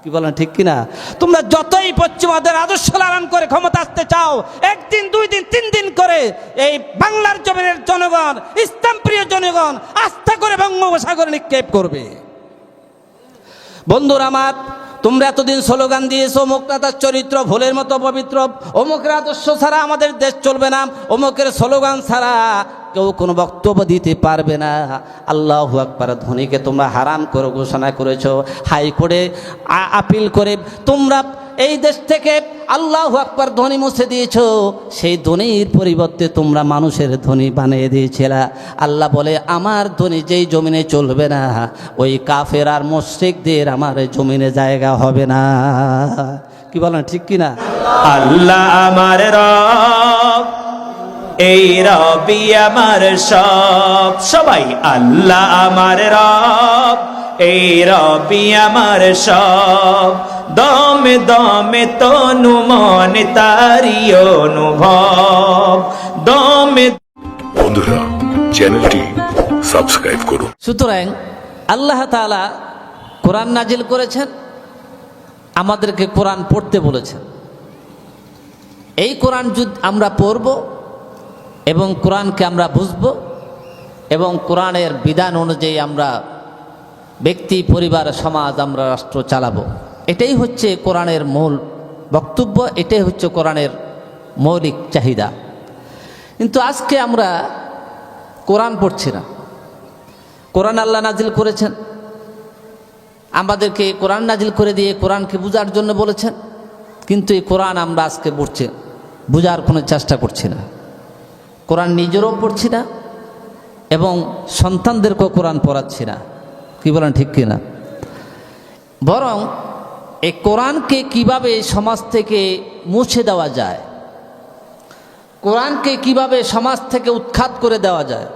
কি বলেন ঠিক কিনা? তোমরা যতই পশ্চিমাদের আদর্শ লালন করে ক্ষমতা আসতে চাও, একদিন, 2 দিন, 3 দিন করে এই বাংলার জমিনের জনগণ, ইসলাম প্রিয় জনগণ আস্থা করে বঙ্গোপসাগরে নিক্ষেপ করবে। বন্ধুরা আমার, তোমরা এতদিন স্লোগান দিয়েছো অমুক নেতার চরিত্র ভুলের মতো পবিত্র, অমুকের আদর্শ ছাড়া আমাদের দেশ চলবে না, অমুকের স্লোগান ছাড়া কেউ কোনো বক্তব্য দিতে পারবে না। আল্লাহু আকবার ধ্বনিকে তোমরা হারাম করে ঘোষণা করেছো। হাইকোর্টে আপিল করে তোমরা এই দেশ থেকে আল্লাহু আকবার ধ্বনি মুছে দিয়েছো। সেই ধ্বনির পরিবর্তে তোমরা মানুষের ধ্বনি বানিয়ে দিয়েছিলা। আল্লাহ বলে, আমার ধ্বনি যেই জমিনে চলবে না, ওই কাফের আর মুশরিকদের আমার জমিনে জায়গা হবে না। কি বলেন ঠিক কিনা? আল্লাহ আমার রব, এই রবি আমার সব। সবাই আল্লাহ আমার রব, এই রবি আমার সব। দমে দমে তনু মনে তারি অনুভব। দমে বন্ধুরা, চ্যানেলটি সাবস্ক্রাইব করুন। সুতরাং আল্লাহ তাআলা কোরআন নাজিল করেছেন, আমাদেরকে কোরআন পড়তে বলেছেন। এই কোরআন যদি আমরা পড়ব এবং কোরআনকে আমরা বুঝব এবং কোরআনের বিধান অনুযায়ী আমরা ব্যক্তি, পরিবার, সমাজ, আমরা রাষ্ট্র চালাবো, এটাই হচ্ছে কোরআনের মূল বক্তব্য, এটাই হচ্ছে কোরআনের মৌলিক চাহিদা। কিন্তু আজকে আমরা কোরআন পড়ছি না। কোরআন আল্লাহ নাজিল করেছেন, আমাদেরকে কোরআন নাজিল করে দিয়ে কোরআনকে বুঝার জন্য বলেছেন, কিন্তু এই কোরআন আমরা আজকে পড়ছি, বুঝার কোনো চেষ্টা করছি না। কোরআন নিজেরও পড়ছি না এবং সন্তানদেরকেও কোরআন পড়াচ্ছি না। কি বলেন ঠিক কিনা? বরং এই কোরআনকে কিভাবে সমাজ থেকে মুছে দেওয়া যায়, কোরআনকে কিভাবে সমাজ থেকে উৎখাত করে দেওয়া যায়,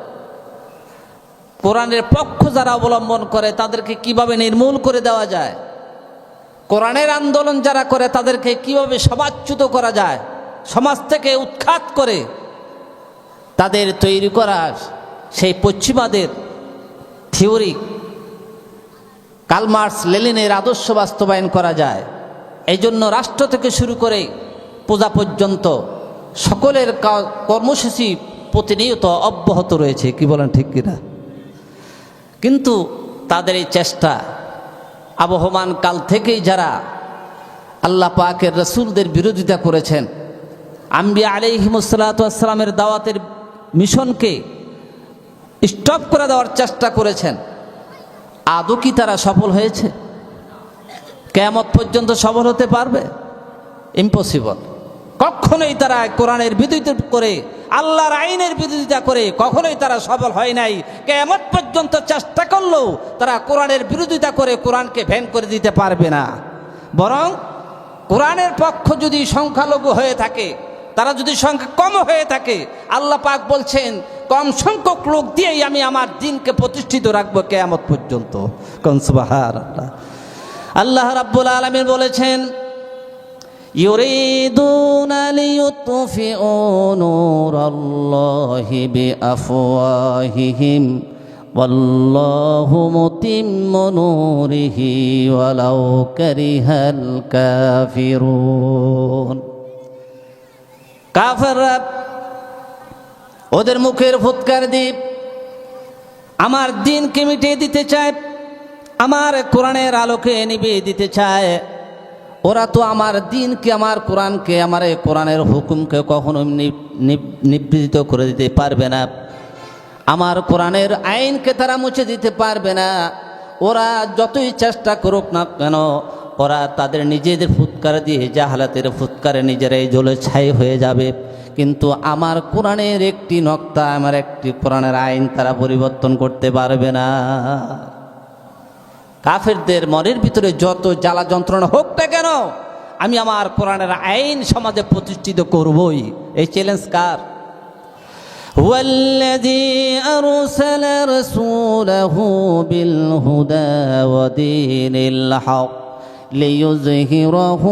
কোরআনের পক্ষ যারা অবলম্বন করে তাদেরকে কিভাবে নির্মূল করে দেওয়া যায়, কোরআনের আন্দোলন যারা করে তাদেরকে কিভাবে সমাজচ্যুত করা যায়, সমাজ থেকে উৎখাত করে তাদের তৈরি করা সেই পশ্চিমাদের থিওরি, কার্ল মার্কস, লেনিনের আদর্শ বাস্তবায়ন করা যায়। এই জন্য রাষ্ট্র থেকে শুরু করে প্রজা পর্যন্ত সকলের কর্মসূচি প্রতিনিয়ত অব্যাহত রয়েছে। কি বলেন ঠিক কিনা? কিন্তু তাদের এই চেষ্টা আবহমান কাল থেকেই যারা আল্লাহ পাকের রসুলদের বিরোধিতা করেছেন, আম্বিয়া আলাইহিমুসসালাতু ওয়াসসালামের দাওয়াতের মিশনকে স্টপ করে দেওয়ার চেষ্টা করেছেন, আদৌ কি তারা সফল হয়েছে? কিয়ামত পর্যন্ত সফল হতে পারবে? ইম্পসিবল। কখনোই তারা কোরআনের বিরোধিতা করে, আল্লাহর আইনের বিরোধিতা করে কখনোই তারা সফল হয় নাই। কিয়ামত পর্যন্ত চেষ্টা করলেও তারা কোরআনের বিরোধিতা করে কোরআনকে ভ্যান করে দিতে পারবে না। বরং কোরআনের পক্ষ যদি সংখ্যালঘু হয়ে থাকে, তারা যদি সংখ্যা কম হয়ে থাকে, আল্লাহ পাক বলছেন কম সংখ্যক লোক দিয়েই আমি আমার দিনকে প্রতিষ্ঠিত রাখবো কিয়ামত পর্যন্ত। কোন সুবহানাল্লাহ। আল্লাহ রাব্বুল আলামিন বলেছেন, ইউরিদুনা লিইউতফিউ নূরাল্লাহি বিআফওয়াহিহিম ওয়াল্লাহু মুতিম্মু নূরিহি ওয়ালাউ কারিহাল কাফিরুন। কাফেররা ওদের মুখের ফুৎকার দিয়ে আমার দিনকে মিটিয়ে দিতে চায়, আমার কোরআনের আলোকে নিভিয়ে দিতে চায়। ওরা তো আমার দিনকে, আমার কোরআনকে, আমার এই কোরআনের হুকুমকে কখনো নিবৃত্ত করে দিতে পারবে না। আমার কোরআনের আইনকে তারা মুছে দিতে পারবে না। ওরা যতই চেষ্টা করুক না কেন, ওরা তাদের নিজেদের ফুৎকার দিয়ে জাহালাতের ফুৎকারে নিজেরাই জ্বলে ছাই হয়ে যাবে। কিন্তু আমার কোরআনের একটি নক্তা, আমার একটি কোরআনের আইন তারা পরিবর্তন করতে পারবে না। কাফেরদের মনের ভিতরে যত জ্বালা যন্ত্রণা হোক না কেন, আমি আমার কোরআনের আইন সমাজে প্রতিষ্ঠিত করবই। এই চ্যালেঞ্জ কার? হুয়াল্লাযী আরসালা রাসূলাহু বিল হুদা ওয়া দীনিল হক লিইয়ুযহিরাহু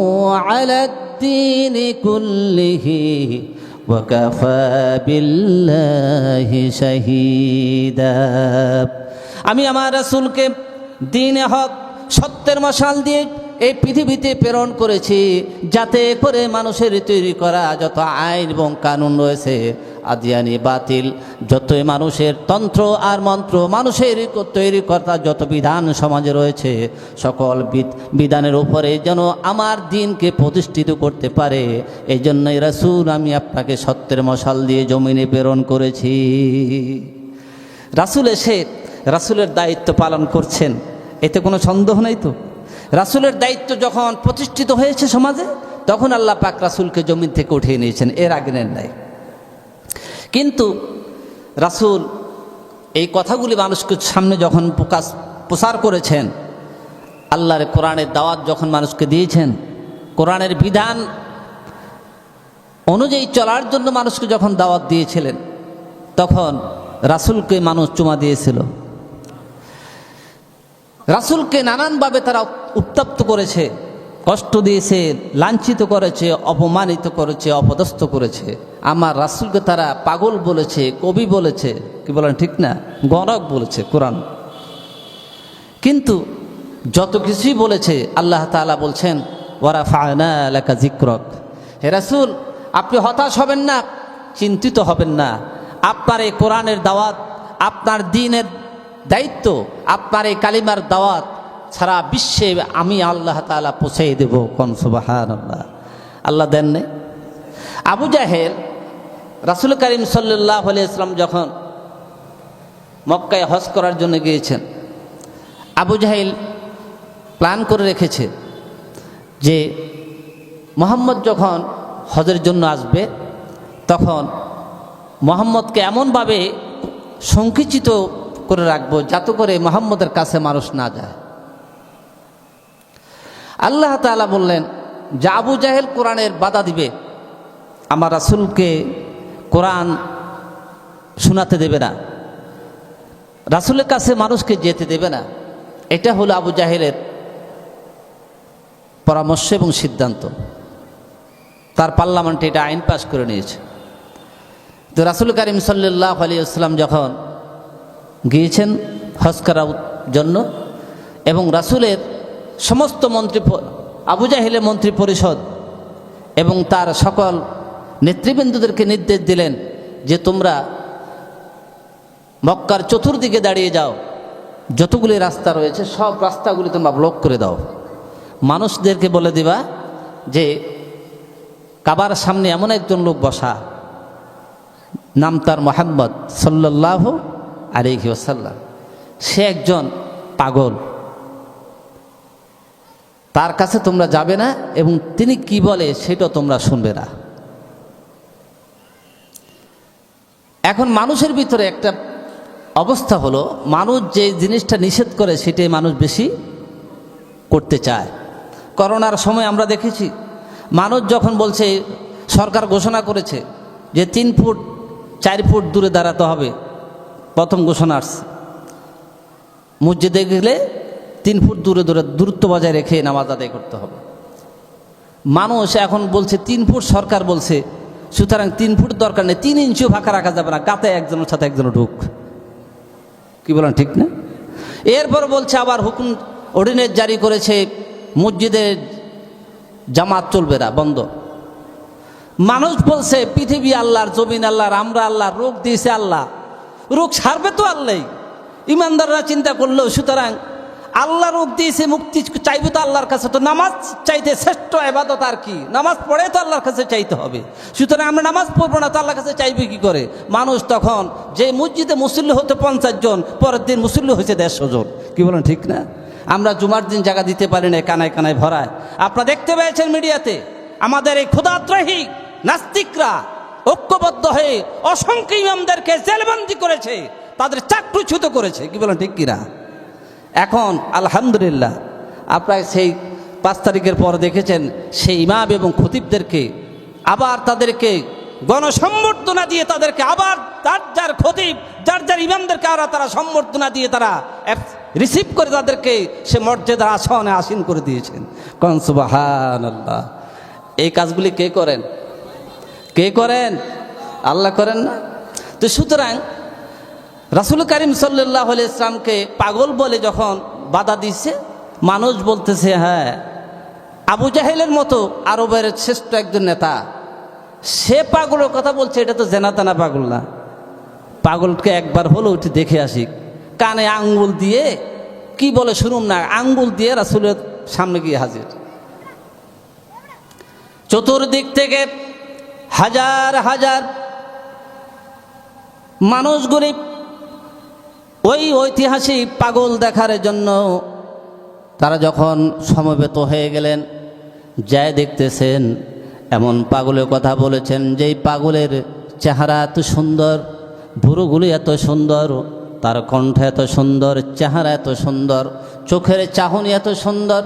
আলাদ-দীনি কুল্লিহি ওয়া কাফা বিল্লাহি শাহীদা। আমি আমার রাসূলকে দ্বীনে হক, সত্যের মশাল দিয়ে এই পৃথিবীতে প্রেরণ করেছি যাতে করে মানুষের তৈরি করা যত আইন এবং কানুন রয়েছে, আদিয়ানি বাতিল যতই মানুষের তন্ত্র আর মন্ত্র, মানুষের তৈরি করা যত বিধান সমাজে রয়েছে, সকল বিধানের উপরে যেন আমার দিনকে প্রতিষ্ঠিত করতে পারে, এই জন্যই রাসূল আমি আপনাকে সত্যের মশাল দিয়ে জমিনে প্রেরণ করেছি। রাসূল এসে রাসূলের দায়িত্ব পালন করছেন, এতে কোনো সন্দেহ নেই তো। রাসূলের দায়িত্ব যখন প্রতিষ্ঠিত হয়েছে সমাজে, তখন আল্লাহ পাক রাসূলকে জমিন থেকে উঠিয়ে নিয়েছেন, এর আগে নেন নাই। কিন্তু রাসূল এই কথাগুলি মানুষকে সামনে যখন প্রচার করেছেন, আল্লাহর কোরআনের দাওয়াত যখন মানুষকে দিয়েছেন, কোরআনের বিধান অনুযায়ী চলার জন্য মানুষকে যখন দাওয়াত দিয়েছিলেন, তখন রাসূলকে মানুষ চুমা দিয়েছিল। রাসূলকে নানানভাবে তারা উত্তপ্ত করেছে, কষ্ট দিয়েছে, লাঞ্ছিত করেছে, অপমানিত করেছে, অপদস্থ করেছে। আমার রাসূলকে তারা পাগল বলেছে, কবি বলেছে, কি বলেন ঠিক না, গণক বলেছে কোরআন। কিন্তু যত কিছুই বলেছে, আল্লাহ তাআলা বলছেন ওয়ারাফা'না লাকা যিকরাক, হে রাসূল আপনি হতাশ হবেন না, চিন্তিত হবেন না। আপনার এই কোরআনের দাওয়াত, আপনার দ্বীনের দায়িত্ব, আপনার এই কালিমার দাওয়াত সারা বিশ্বে আমি আল্লাহ তাআলা পৌঁছে দেব। কোন সুবহানাল্লাহ। আল্লাহ দেন নাই। আবু জাহেল রাসূল করিম সাল্লাল্লাহু আলাইহি ওয়াসাল্লাম যখন মক্কায় হজ করার জন্য গিয়েছেন, আবু জাহেল প্ল্যান করে রেখেছে যে মুহাম্মদ যখন হজের জন্য আসবে, তখন মুহাম্মদকে এমনভাবে সংকুচিত করে রাখবো যাতে করে মুহাম্মদের কাছে মানুষ না যায়। আল্লাহ তাআলা বললেন যে আবু জাহেল কোরআনের বাধা দিবে, আমার রাসূলকে কোরআন শোনাতে দেবে না, রাসূলের কাছে মানুষকে যেতে দেবে না। এটা হলো আবু জাহেলের পরামর্শ এবং সিদ্ধান্ত। তার পার্লামেন্টে এটা আইন পাশ করে নিয়েছে। তো রাসূল করিম সাল্লাল্লাহু আলাইহি ওয়াসাল্লাম যখন গিয়েছেন হজ করার জন্য, এবং রাসূলের সমস্ত মন্ত্রী, আবু জাহেলের মন্ত্রী পরিষদ এবং তার সকল নেতৃবৃন্দদেরকে নির্দেশ দিলেন যে তোমরা মক্কার চতুর্দিকে দাঁড়িয়ে যাও, যতগুলি রাস্তা রয়েছে সব রাস্তাগুলি তোমরা ব্লক করে দাও। মানুষদেরকে বলে দিবা যে কাবার সামনে এমন একজন লোক বসা, নাম তার মুহাম্মদ সাল্লাল্লাহু আলাইহি ওয়াসাল্লাম, সে একজন পাগল, তার কাছে তোমরা যাবে না এবং তিনি কি বলে সেটা তোমরা শুনবে না। এখন মানুষের ভিতরে একটা অবস্থা হলো, মানুষ যে জিনিসটা নিষেধ করে সেটাই মানুষ বেশি করতে চায়। করোনার সময় আমরা দেখেছি, মানুষ যখন বলছে, সরকার ঘোষণা করেছে যে 3 ফুট 4 ফুট দূরে দাঁড়াতে হবে, প্রথম ঘোষণা আসছে, মসজিদে গেলে 3 ফুট দূরে দূরত্ব বজায় রেখে নামাজ আদায় করতে হবে। মানুষ এখন বলছে 3 ফুট সরকার বলছে, সুতরাং 3 ফুট দরকার নেই, 3 ইঞ্চিও ফাঁকা রাখা যাবে না, গাতে একজনের সাথে একজন ঢুক, কি বলেন ঠিক না? এরপর বলছে আবার হুকুম অর্ডিনেন্স জারি করেছে, মসজিদে জামাত চলবে না, বন্ধ। মানুষ বলছে পৃথিবী আল্লাহর, জমিন আল্লাহর, আমরা আল্লাহর, রোগ দিয়েছে আল্লাহ, রোগ সারবে তো আল্লাহ। ইমানদাররা চিন্তা করলো, সুতরাং আল্লাহ রোগ দিয়েছে, মুক্তি চাইবে তো আল্লাহর কাছে, তো নামাজ চাইতে শ্রেষ্ঠ ইবাদত আর কি, নামাজ পড়ে তো আল্লাহর কাছে চাইতে হবে, সুতরাং আমরা নামাজ পড়বো না তো আল্লাহর কাছে চাইবে কি করে? মানুষ তখন যে মসজিদে মুসল্লি হতে 50 জন, পরের দিন মুসল্লি হয়েছে 150 জন, কি বলেন ঠিক না? আমরা জুমার দিন জায়গা দিতে পারি না, কানায় কানায় ভরায়। আপনারা দেখতে পেয়েছেন মিডিয়াতে, আমাদের এই ক্ষুধাত্রাহী নাস্তিকরা ঐক্যবদ্ধ হয়ে অসংখ্য ইমামদেরকে জেলবন্দি করেছে, তাদের চাকরুচ্যুত করেছে, কি বলেন ঠিক কিনা? এখন আলহামদুলিল্লাহ আপনারা সেই 5 তারিখের পর দেখেছেন সেই ইমাম এবং খতিবদেরকে আবার তাদেরকে গণসম্বর্ধনা দিয়ে, তাদেরকে আবার যার খতিব যার ইমামদেরকে আবার তারা সম্বর্ধনা দিয়ে তারা রিসিভ করে তাদেরকে সে মর্যাদার আসনে আসীন করে দিয়েছেন। কোন সুবহানাল্লাহ। এই কাজগুলি কে করেন? কে করেন? আল্লাহ করেন না? তো সুতরাং রাসূল করিম সাল্লাল্লাহু আলাইহি ওয়াসাল্লামকে পাগল বলে যখন বাধা দিচ্ছে, মানুষ বলতেছে হ্যাঁ আবু জাহেলের মতো আরবের শ্রেষ্ঠ একজন নেতা, সে পাগলের কথা বলছে, এটা তো জেনাতানা পাগল না। পাগলকে একবার হলো উঠে দেখে আসি, কানে আঙ্গুল দিয়ে কি বলে শুনুন না, আঙ্গুল দিয়ে রাসূলের সামনে গিয়ে হাজির। চতুর্দিক থেকে হাজার হাজার মানুষগুলি ওই ঐতিহাসিক পাগল দেখার জন্য তারা যখন সমবেত হয়ে গেলেন, যায় দেখতেছেন এমন পাগলের কথা বলেছেন যেই পাগলের চেহারা এত সুন্দর, ভুরুগুলি এত সুন্দর, তার কণ্ঠ এত সুন্দর, চেহারা এত সুন্দর, চোখের চাহনি এত সুন্দর।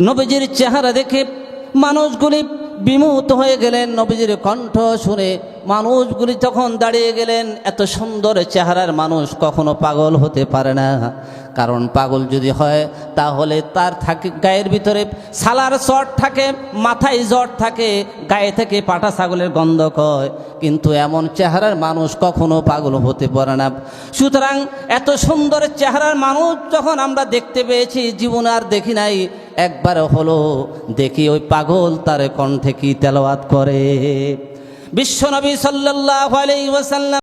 নবীজির চেহারা দেখে মানুষগুলি বিমুখ হয়ে গেলেন, নবীজির কণ্ঠ শুনে মানুষগুলি তখন দাঁড়িয়ে গেলেন। এত সুন্দর চেহারার মানুষ কখনো পাগল হতে পারে না, কারণ পাগল যদি হয় তাহলে তার থাকে গায়ের ভিতরে সালার চট থাকে, মাথায় জট থাকে, গায়ে থেকে পাটা ছাগলের গন্ধ কয়, কিন্তু এমন চেহারার মানুষ কখনো পাগল হতে পারে না। সুতরাং এত সুন্দর চেহারার মানুষ যখন আমরা দেখতে পেয়েছি, জীবনে আর দেখি নাই, একবার হলো দেখি ওই পাগল তার কণ্ঠে কি তেলাওয়াত করে। বিশ্বনবী সাল্লাল্লাহু আলাইহি ওয়াসাল্লাম